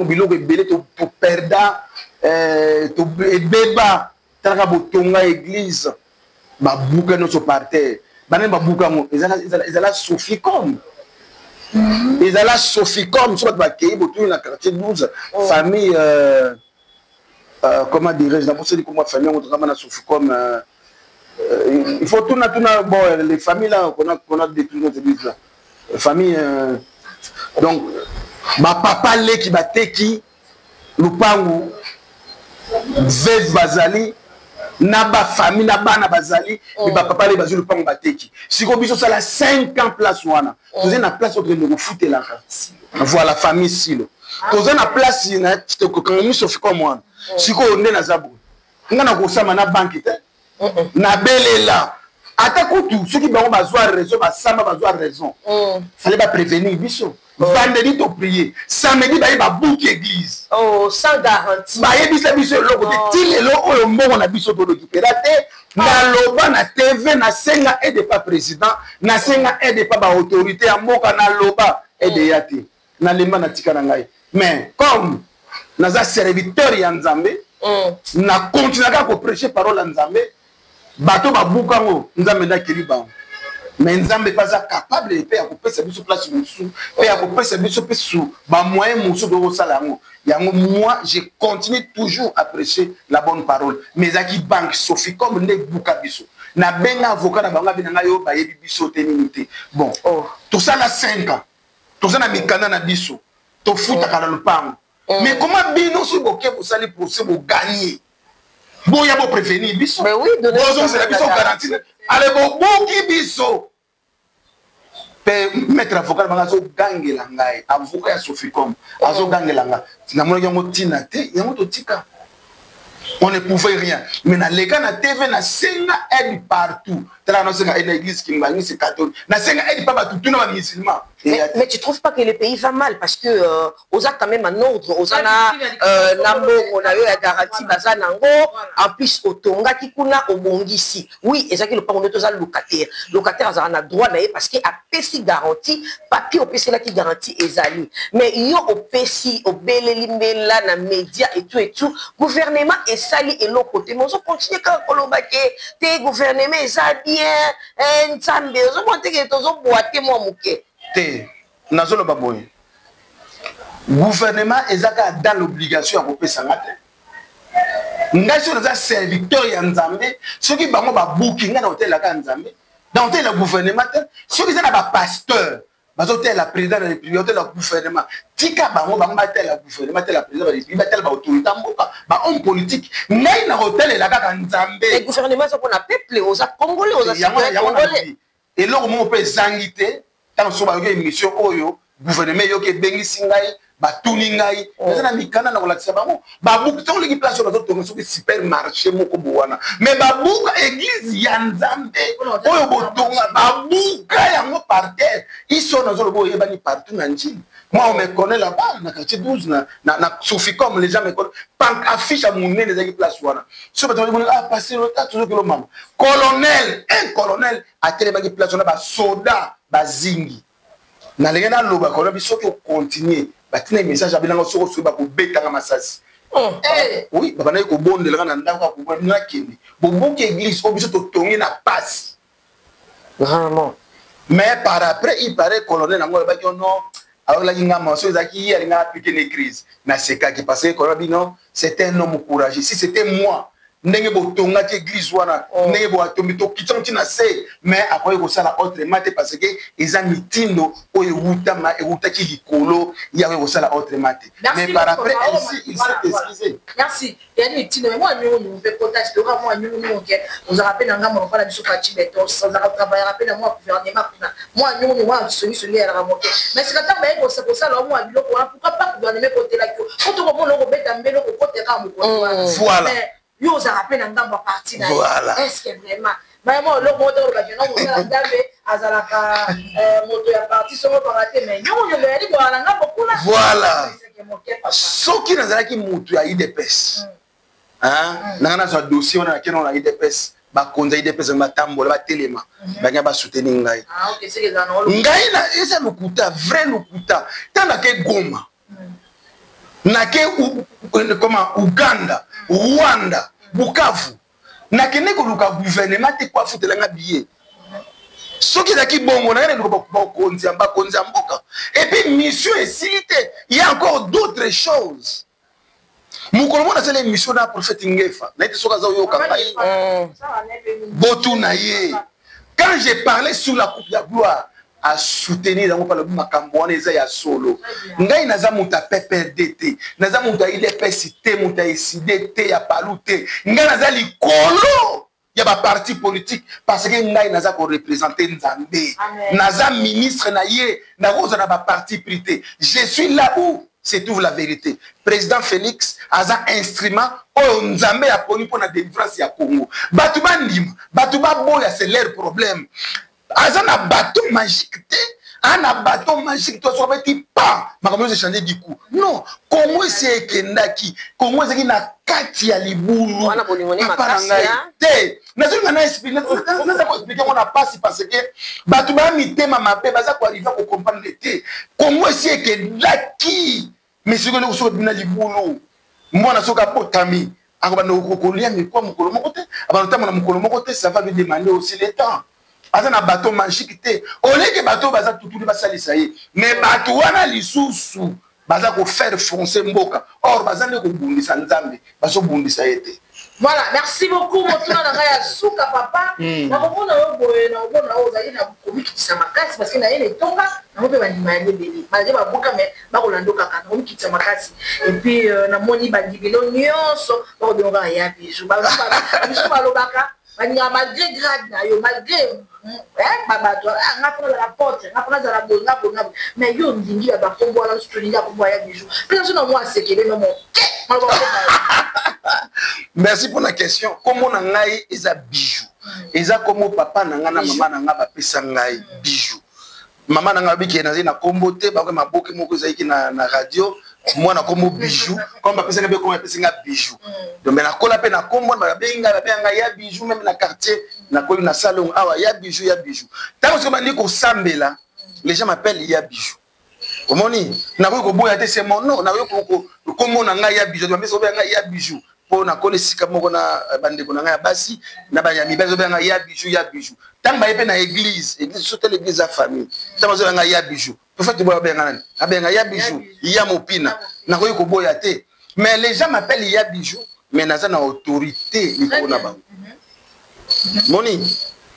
biloko ebele toperda ebeba talaka botonga église babuka nyonso par terre banani babuka yango ezala soficom ezala soficom so bato bakei botuni na quartier 12 famille comment dirais-je naposeli komwa famille yango tokamba na soficom il faut tuna bon les familles là qu'on a détruit notre église là famille donc bapapa leki bateki lupangu veuve bazali na ba famille na bana bazali mais bapapa le bazali lupangu bateki siko biso sala 5 ans place wana toze na place autre de refutela voilà famille silo toze na place na tokokanga miso fiko mwana siko onde na zabu ngana kosama na banque te na belela ata kutu soki bango bazwa raison basamba bazwa raison fallait ba prévenir biso vendredi to prier samedi ba yeba book église sans garantie ba yebisa biso loko te tilelo oyo mbongo na biso to récupérer te na loba na TV na senga aide pas président na senga aide pas ba autorité ya mboka na loba aide yati na lemba na tika na ngai mais comme naza serviteur ya Nzambe na continuer ko prêcher parole ya Nzambe bato babuka ngo Nzambe na kiliba mais Nzambe pas capable de faire couper sa biso place musu et à couper sa biso sous ba moyen musu do sala ngo yango moi je continue toujours à prêcher la bonne parole mais aki banque Sophie comme ne buka biso na benga avocat na banga binanga yo ba yebi biso te minute bon tout ça na 5 ans tout ça na mikana na biso to futa kana lupango mais comment bino so boké pour sali procès pour gagner bon ya bo prévenir biso mais oui donner c'est la biso garantie allez bon boki biso maître avocat bangazo gangela ngai avocat ya Soficom azo gangela nga na mona yango tina te yango to tika on ne pouvait rien mais na leka na TV na senga aide partout tala na senga aide église kimbangi c'est catholique na senga aide pas battu na ba musulmans mais tu trouves pas que le pays va mal parce que aux a quand même un ordre aux ana nambo on a eu la garantie bazana ngo en plus otonga kikuna obongisi oui ezaki le parent de tous locataire azana droit na parce que a pesi garantie papier opesi la qui garantie ezali mais yo opesi obeleli mbela na média et tout gouvernement et sali et l'autre côté mais on continue quand kolobake te gouvernement eza bien nzambe zo monte que tozo boiter moi muke te nazolo baboye gouvernement ezaka dans l'obligation à kopesa ngate ngai so za serviteur ya Nzambe soki bango ba booking na hotel la Nzambe dans hotel la gouvernement soki za na ba pasteur bazo hotel la président de la République hotel la gouvernement tika bango ba tel la gouvernement tel la président de la République tel ba autorité mboka ba homme politique ngai na hotel la Nzambe le gouvernement ça qu'on a peuple aux congolais aux congolais et là on peut zangité tant so ba yo émission oyo gouvernement yo ke bengisi ngai batuni ngai na mikana na kolakisa bango babuka to leki place bazo tonga so supermarché moko bowana mais babuka église ya Nzambe oyo botonga babuka yango par terre iso na zolo boye bani partout na njini moi on me connaît là-bas na quartier 12 na Soficom les gens me connaissent pank affiche à mon nez les équipes place wana so bato ba ah passer le temps toujours que le maman colonel un colonel a télé baki place wana ba soldat bazingi na lengena loba ko biso ko continuer batina message abelanga soko soba ko betanga masasi oui baba na ko bondela na ndako ko na kende bobuki église ko biso to tongi na passe vraiment mais par après il paraît colonel ngo ba ko non alors la kinga maso ezaki ali na appliquer les crises na seka qui passait ko non c'était un homme courageux si c'était moi ndenge botonga ti église wana ndenge boatombi tokitanga ti na se mais akoki kosala autrement te parce que eza mitindo oyo ewutaki likolo ya oyo kosala autrement te mais par après ainsi il s'est excusé. Merci. Yani mitindo mais moi nous on fait potage de moi nous OK vous rappelez dans ngamba on parle de sokati beto ça va travailler rappeler moi gouvernement moi nous moi celui à la remonter mais c'est quand même c'est pour ça là moi biloko pourquoi pas gouvernement côté là quand on comment on beta mbelo côté ka mo voilà yo za rappelé dans ngamba parti là est-ce que vraiment vraiment le moto occasion on ça ndambe azalaka moto ya parti somo paraté mais yo yali ko ala ngamba kuna voilà soki nazalaki mutu ya IDPS nanga na dossier wana nakena na IDPS bakonza IDPS batambola batelema banya ba soutenir ngai ngai na eza lokuta vrai lokuta tana ke Goma nake comment Uganda Rwanda Bukavu nakene ko luka gouvernement te kwa futela nga billet soki zaki bongo na ngene ko bakonza mboka et puis mission esilité il y a encore d'autres choses. Mukolo mona c'est l'émission d'un prophète Ngefa. Na ite soka za yo kakai. Botu na ye. Quand j'ai parlé sur la coupe de gloire à soutenir dans le makambo wana eza ya solo. Ngai naza muta PPRD. Naza muta IDPS te muta ICD te ya palute. Ngai naza likolo ya ba parti politique parce que ngai naza ko représenter Nzambe. Naza ministre na ye na roza na ba parti prité. Je suis là où c'est tout la vérité. Président Félix a un instrument au Nzambe a poni pour la délivrance ya Congo. Batouba ndima, batouba boya c'est leur problème. Aza na bateau magique te, ana bateau magique toi soit petit pas. Ma comment changer du coup. Non, Congo c'est kendaki, Congo c'est na kati ya libulu. Wana bolimoni makasi ya. Te, nazo ngana expliquer, nazo ko expliquer on a pas parce que batouba mitema mabe baza ko arriver ko comprendre te. Congo c'est kendaki. Mais si vous avez bien libulu, moi na soka potami, akoba no kokolia mais quoi mukolo mokote, abana na mukolo mokote ça va lui demander aussi le temps. Aza na bateau magique te, oleke bateau baza tutuli basalisa ye, mais bateau wana lisusu baza ko faire foncer mboka. Or baza ne ko bundisa Nzambe, bazo bundisa yete. Voilà, merci beaucoup motuna na ya suka papa. Na komona yo boye na komona o zali na komiki kisamakasi parce que na yene tonga na mope ba ndimanye beli. Malgré ba boka mais ba kolando kaka na komiki kisamakasi. Et puis na moni ba ndibelo nyonso ba ko donga ya bijou. Ba ba lobaka malgré grade na yo malgré baba to nga prendre la porte nga prendre la bonga mais yo ndingi ba kombo la studio ko boya bijou. Puis na moi c'est que le nom Merci pour la question. Comment on a un bijou? Eza comme papa nanga na maman nanga ba pesa ngai bijou. Maman nanga biki na zina kombote ba ko maboke moko zaiki na radio. Moi na kombo bijou. Comme ba pesa ngai ko pesa ngai bijou. Donc mais na kola pe na kombo ba benga ya bijou même na quartier na koli na salon awa ya bijou ya bijou. Tant que mandi ko sambela, les gens m'appellent ya bijou. Omoni na ko boya te c'est mon nom na ko kombo na ngai ya bijou. Ba pesa ngai ya bijou. Pour na kolesika moko na bande ko na ya basi na ba ya mibezo benga ya bijou tamba yepe na église surtout l'église à famille tamba zo benga ya bijou prophète boya benga nani abenga ya bijou ya mopina na ko yiko boya te mais les gens m'appellent ya bijou mais naza na autorité liko na ba moni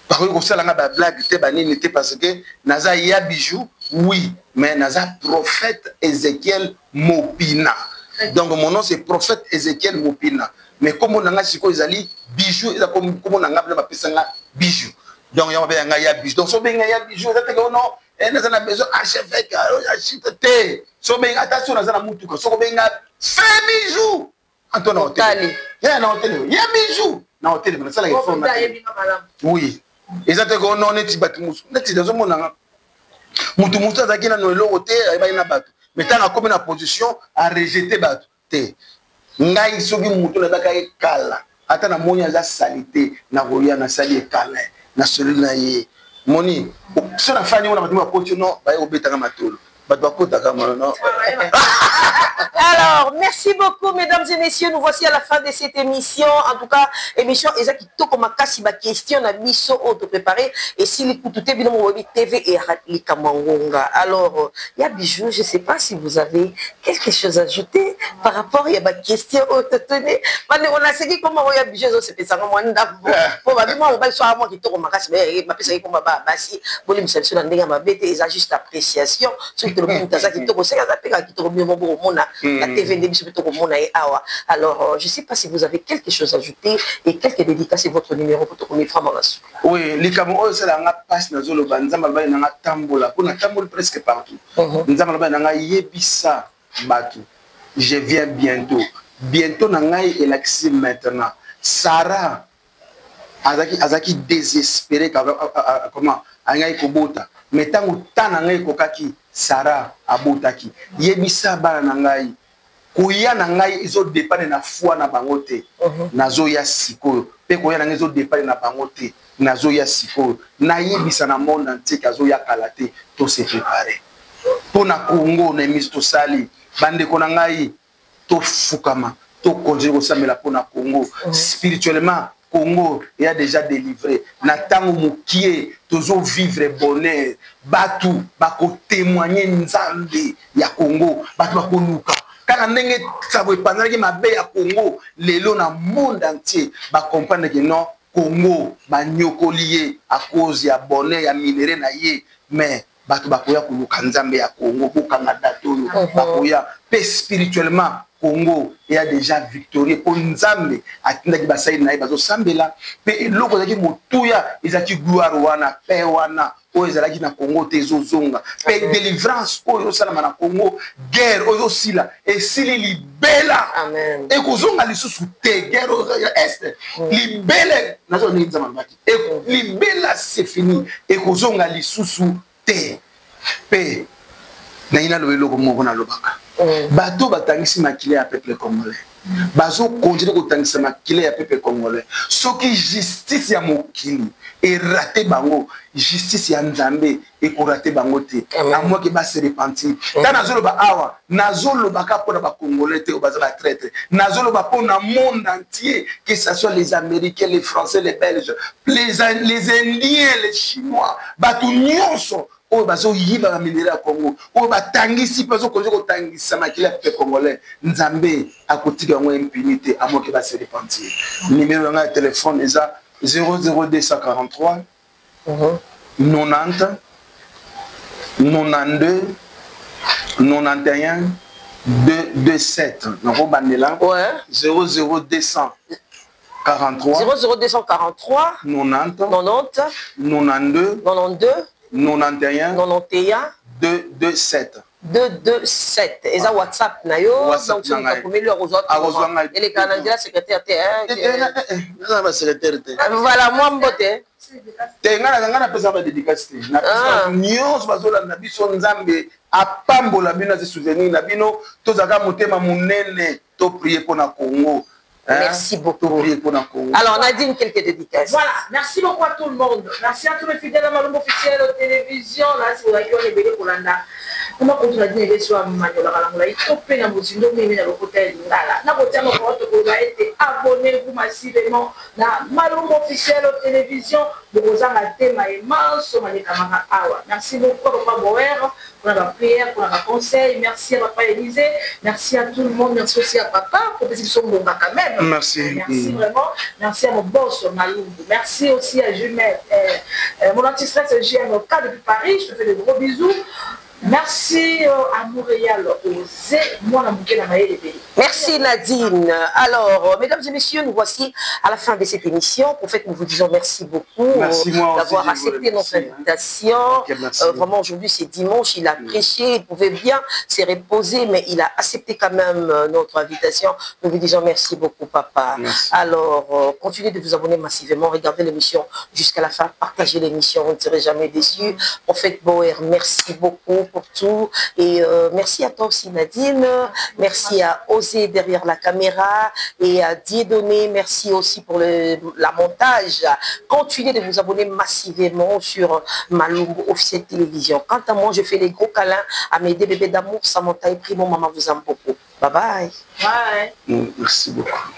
ba ko sala nga ba blague te ba nini te parce que naza ya bijou oui mais naza prophète Ézéchiel Mopina. Donc mon nom c'est prophète Ézéchiel Mopina. Mais comme on a siko ezali bijou, comme on a ngabla pesanga bijou. Donc il y a ya bijou. Donc so benga ya bijou, ça te non, on a besoin archevêque, architecte. So benga attention na mutuka, so benga fait bijou. Antoine hôtel. Ya na hôtel. Ya bijou. Na hôtel, na sala ifo na. Oui. Ezate ko non neti batimusu. Neti dazo mona. Mutu azaki na no elote, ayeba na bato. Mais tant comme une position à rejeter bateau. Ngai soki mutu na baka ekala. Ata na moni za salité na roya na sali ekala. Na soli na ye. Moni, so na fani ona bato ba potio no ba obetanga matolo. Bato ba kota kama no. Ala Alors, merci beaucoup, mesdames et messieurs. Nous voici à la fin de cette émission. En tout cas, émission Ezaki Tokomaka, ma question na miso auto préparé. Et si les coups de Web TV et Ratli Kamangonga. Alors, il y a Bijou, je ne sais pas si vous avez quelque chose à ajouter par rapport à ma question auto tenue. On a dit comment il y a Bijou, c'est pas ça. Probablement, on va soit moi qui Tokomaka, mais ma personne comme ma bassi, vous me savez, on a des juste appréciation. Ceux qui te le la TV alors, je ne sais pas si vous avez quelque chose à ajouter et quelques dédicaces et votre numéro pour te connaître. Oui, les Camerounais, c'est la passe dans le banzama, il y a tambola, pour la tambola presque partout. Nous avons yebisa batu. Je viens bientôt. Bientôt, nangai est l'accès maintenant. Sarah, azaki désespéré comment angai kobota. Mais tant que tant nangai kokaki Sarah abotaki. Yebisa bana nangai. Koya nangai izo dépendre na foi na bangote. Nazo ya siko. Pe koya nangai izo dépendre na bangote. Nazo ya siko. Na yebisa na monde entier kazo ya kalate. To se préparer. Pour na Congo na mise to sali. Bande ko nangai to fukama. To konjero samela pour na Congo. Spirituellement Congo est déjà délivré. Natango mukie toujours vivre bonheur. Batu bako témoigner nzambe ya Congo. Batu bako nuka. Quand ndenge ça veut pas dire mabe ya Congo, lelo na monde entier ba comprendre que non Congo ba nyokolié à cause ya bonheur ya minéraux na ye, mais batu bako ya kuluka nzambe ya Congo bokanga dato yo bako ya pe spirituellement Congo est déjà victorieux pour Nzambe atindaki basai na bazo sambela pe loko zaki motuya ezaki gloire wana pe wana o ezalaki na Congo tezozonga pe délivrance oyo salama na Congo guerre oyo sila et sili libela amen et kozonga lisusu te guerre est libela nazo ni nzama baki et libela c'est fini et kozonga lisusu te pe na ina lo eloko moko na lobaka bato batangisi makile ya peuple congolais bazo continuer kotangisa makile ya peuple congolais soki justice ya mokili et raté bango justice ya Nzambe et ko raté bango te à moi que ba se repentir dans nazolo ba awa nazolo baka pona ba congolais te baza ba traître nazolo ba pona monde entier que ce soit les américains les français les belges les indiens les chinois bato nyonso o bazo yiba ba minera Congo o batangisi bazo kozo kotangisa makila pe congolais Nzambe akotika ngo impunité à moi que ba se repentir numéro de téléphone eza 00243 90 92 91 227 nako bandela ouais 00243 00243 90 90 92 92 91 91 227 227 et ça WhatsApp na yo donc tu peux communiquer aux autres et les canadiens secrétaire secrétaire voilà moi mbote ngana pesa ba dédicace na pesa nyos bazola na biso Nzambe apambola bino ze souvenir na bino tozaka motema munene to prier pour na Congo. Merci beaucoup. Alors, on a dit quelques dédicaces. Voilà, merci beaucoup à tout le monde. Merci à tous les fidèles à Malumbo officiel de télévision. Là, si vous avez eu les pour l'anda. Comment on a dit sur Maniola, il faut payer un musique, donc il y a le côté de là. N'a pas été abonnez-vous massivement à Malumbo officiel de télévision. Vous avez un thème immense. Merci beaucoup à Papa Boer pour la prière, pour la conseil. Merci à Papa Élisée. Merci à tout le monde. Merci aussi à Papa pour les sont bons quand même. Merci. Merci vraiment. Merci à mon boss Malumbo. Merci aussi à Jumet. Mon anti-stress GMK depuis Paris. Je te fais de gros bisous. Merci à Montréal. Merci Nadine. Alors, mesdames et messieurs, nous voici à la fin de cette émission. En fait, nous vous disons merci beaucoup d'avoir accepté notre invitation. Vraiment, aujourd'hui, c'est dimanche. Il a prêché. Il pouvait bien se reposer, mais il a accepté quand même notre invitation. Nous vous disons merci beaucoup, papa. Merci. Alors, continuez de vous abonner massivement. Regardez l'émission jusqu'à la fin. Partagez l'émission. Vous ne serez jamais déçus. En fait, Boer, merci beaucoup pour tout. Et merci à toi aussi, Nadine. Merci à Osé derrière la caméra et à Dieudonné. Merci aussi pour la montage. Continuez de vous abonner massivement sur Malumbo officiel télévision. Quant à moi, je fais des gros câlins à mes deux bébés d'amour. Samantha et Primo, maman vous aime beaucoup. Bye bye. Bye. Merci beaucoup.